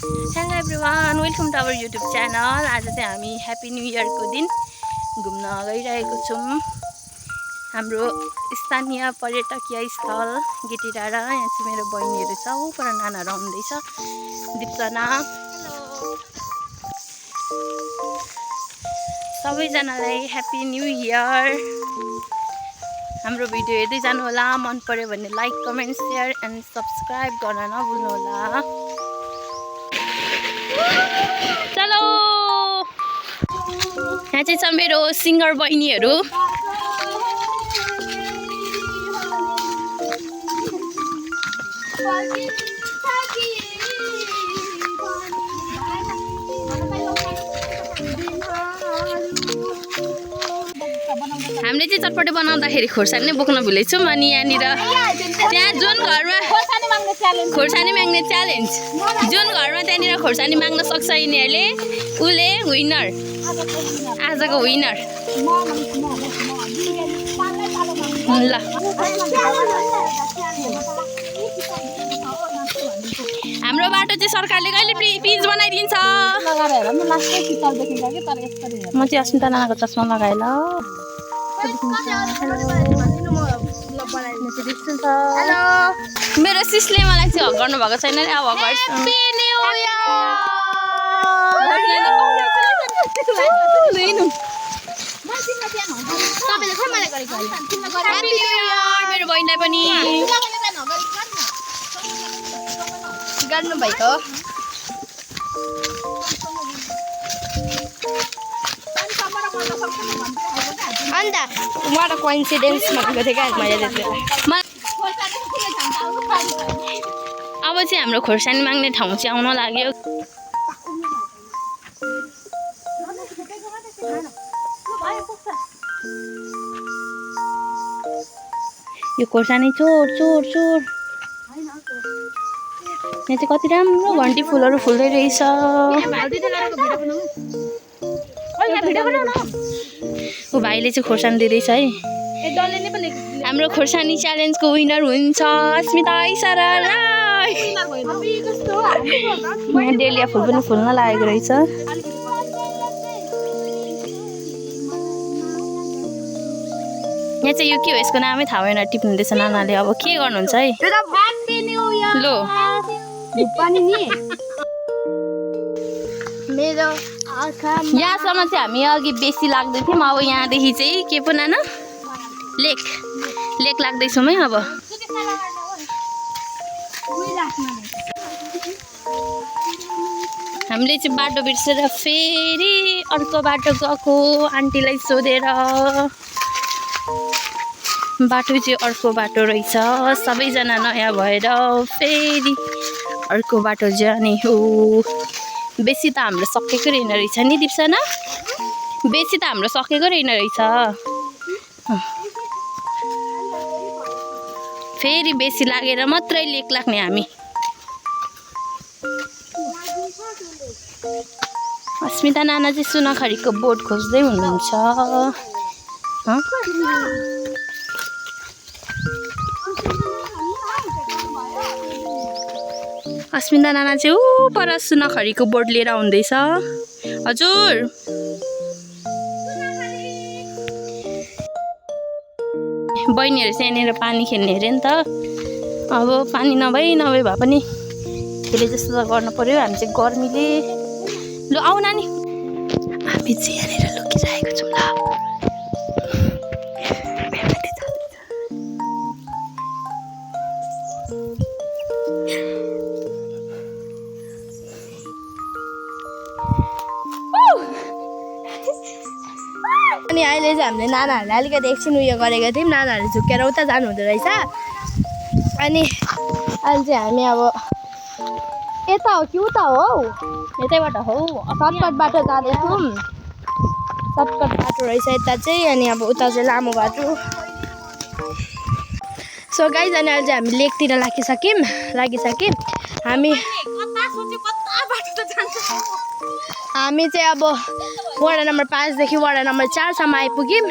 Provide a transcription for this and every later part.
Hello everyone, welcome to our YouTube channel. आज चाहिँ हामी ह्याप्पी न्यू इयरको दिन घुम्न गइरहेको छौँ हाम्रो स्थानीय पर्यटकीय स्थल गेटी डाँडा। यहाँ चाहिँ मेरो बहिनीहरू छ, ऊपर नानाहरू आउँदैछ। दीप्सना, सबैजनालाई ह्याप्पी न्यू इयर। हाम्रो भिडियो हेर्दै जानु होला। मन पर्यो भने like, comment, share and subscribe गर्न नभुल्नु होला। चलो, यहाँ चाहिँ छ मेरो सिङ्गर बहिनीहरू। हामीले चाहिँ चटपटे बनाउँदाखेरि खोर्सानी नै बोक्न भुलेछौँ। अनि यहाँनिर त्यहाँ जुन घरमा खोर्सानी माग्ने च्यालेन्ज, जुन घरमा त्यहाँनिर खोर्सानी माग्न सक्छ यिनीहरूले, उसले विनर, आजको विनर। ल, हाम्रो बाटो चाहिँ सरकारले कहिले पिच बनाइदिन्छ। म चाहिँ अस्मिता नानाको चस्मा लगाएँ ल। मेरो सिसले मलाई चाहिँ हक गर्नु भएको छैन। अब मेरो बहिनीलाई पनि गर्नुभएको। अन्त वाट अ कोइन्सिडेन्स भनेको थिएँ क्या मैले त्यतिबेला। अब चाहिँ हाम्रो खोर्सानी माग्ने ठाउँ चाहिँ आउन लाग्यो। यो खोर्सानी चोर चोर चोर। यहाँ चाहिँ कति राम्रो घन्टी फुलहरू फुल्दै रहेछ। ऊ भाइले चाहिँ खोर्सानी दिँदैछ है। हाम्रो खोर्सानी च्यालेन्जको विनर हुन्छ अस्मिता इसारा राई। यहाँ डेलिया फुल पनि फुल्न लागेको रहेछ। यहाँ चाहिँ यो के हो, यसको नामै थाहा भएन, टिप्नुहुँदैछ नानाले। अब के गर्नुहुन्छ है? लो यहाँसम्म चाहिँ हामी अघि बेसी लाग्दै थियौँ। अब यहाँदेखि चाहिँ के पो नाना, लेक लाग्दैछौँ है। अब हामीले चाहिँ बाटो बिर्सेर फेरि अर्को बाटो गएको। आन्टीलाई सोधेर बाटो चाहिँ अर्को बाटो रहेछ। सबैजना नयाँ भएर फेरि अर्को बाटो जाने हो। बेसी त हाम्रो सकेको रहेन रहेछ नि दिप्सना, बेसी त हाम्रो सकेको रहेन रहेछ। फेरि बेसी लागेर मात्रै लेक लाग्ने हामी। अस्मिता नाना चाहिँ सुनाखरीको बोट खोज्दै हुनुहुन्छ। अस्मिता नाना चाहिँ ऊ पर सुनाखरीको बोट लिएर आउँदैछ। हजुर, बहिनीहरू चाहिँ यहाँनिर पानी खेल्ने अरे नि त। अब पानी नभए भए पनि खेले जस्तो त गर्नु पर्यो। हामी चाहिँ गर्मीले। लु आऊ नानी, हामी चाहिँ यहाँनिर लुकिरहेको छौँ ल। अनि अहिले चाहिँ हामीले नानाहरूलाई अलिकति एकछिन उयो गरेको थियौँ। नानाहरू झुकेर उता जानु हुँदो रहेछ। अनि अहिले चाहिँ हामी अब यता हो कि उता हो, यतैबाट हो, सर्टकट बाटो जाँदैछौँ। सर्टकट बाटो रहेछ यता चाहिँ। अनि अब उता चाहिँ लामो बाटो। सो गाइज, अनि अहिले चाहिँ हामी लेकतिर लागिसक्यौँ। हामी चाहिँ अब वडा नम्बर 5 देखि वडा नम्बर 4 सम्म आइपुग्यौँ।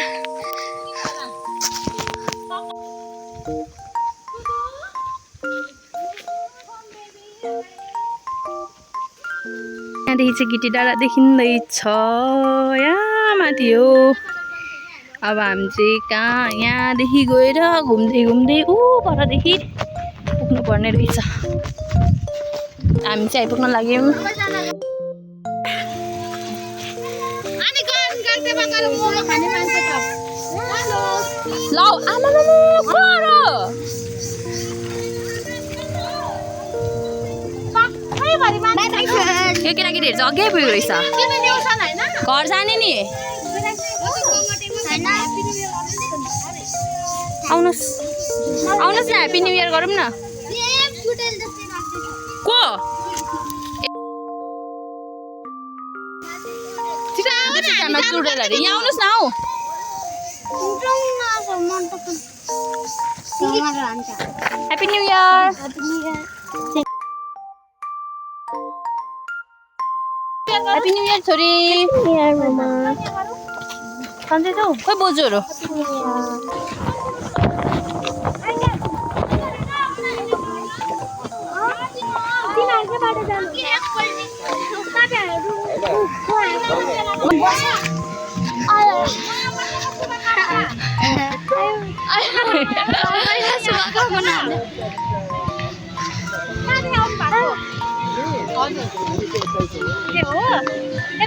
यहाँदेखि चाहिँ गिटी डाँडा देखिँदैछ यहाँ माथि हो। अब हामी चाहिँ कहाँ यहाँदेखि गएर घुम्दै घुम्दै ऊ परदेखि पुग्नु पर्ने रहेछ। हामी चाहिँ आइपुग्न लाग्यौँ। लौ आमा यो केटाकेटीहरू चाहिँ अघि पुग्यो रहेछ। घर जाने नि आउनुहोस् आउनुहोस् न ह्याप्पी न्यू इयर गरौँ न। को चुडेलहरू यहाँ आउनुहोस् न हौ। Happy new year. Happy new year छोरी। सन्चै छौ? खोइ बोजूहरू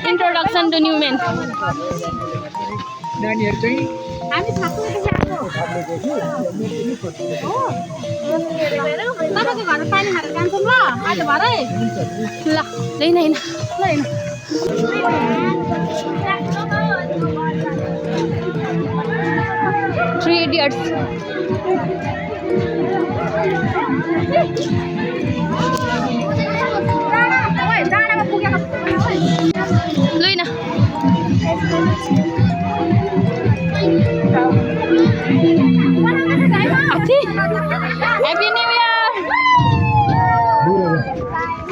Introduction to new men. नानीहरु चाहिँ हामी छाप्नुदेखि आएको हो। तपाईको घर पानी खाएर जान्छौँ ल आज भरै। ल लिन हैन ल हैन Three Idiots. डाँडामा पुगेको लैन Happy New Year.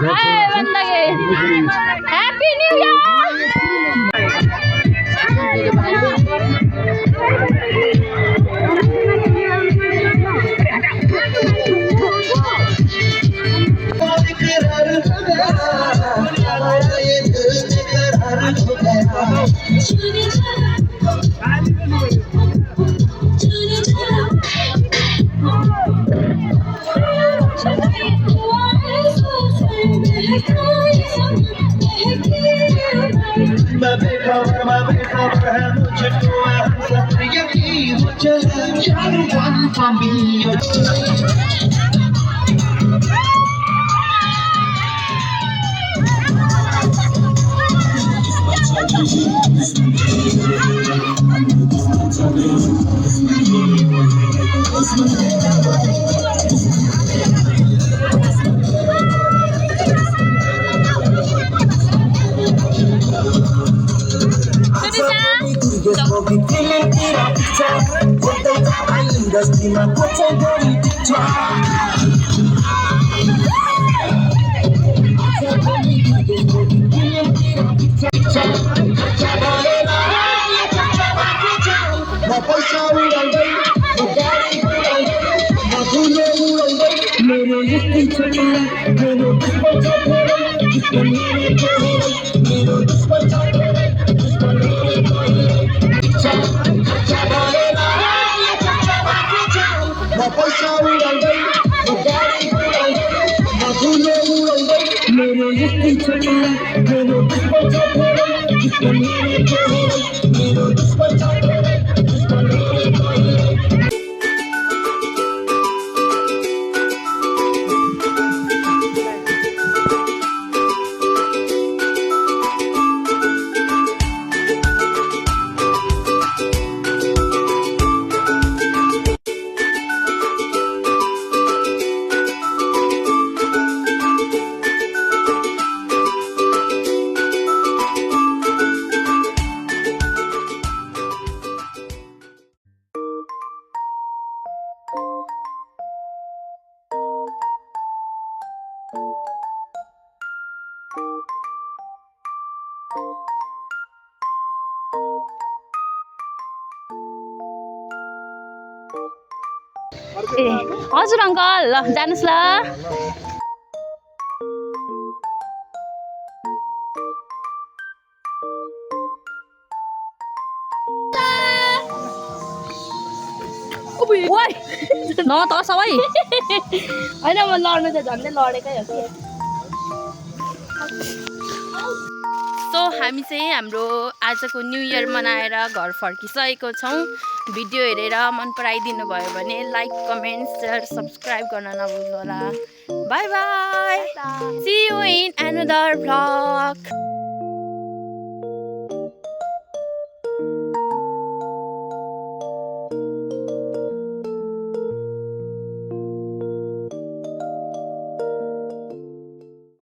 Hai बन्दगे Happy New Year. ए हजुर अंकल ल जानुस् ल ओइ न त सबै होइन म लड्नु त झन्डै लडेकै हो कि सो हामी चाहिँ हाम्रो आजको न्यू इयर मनाएर घर फर्किसकेको छौँ भिडियो हेरेर मन पराइदिनु भयो भने लाइक कमेन्ट सेयर सब्सक्राइब गर्न नभुल्नु होला bye bye see you in another vlog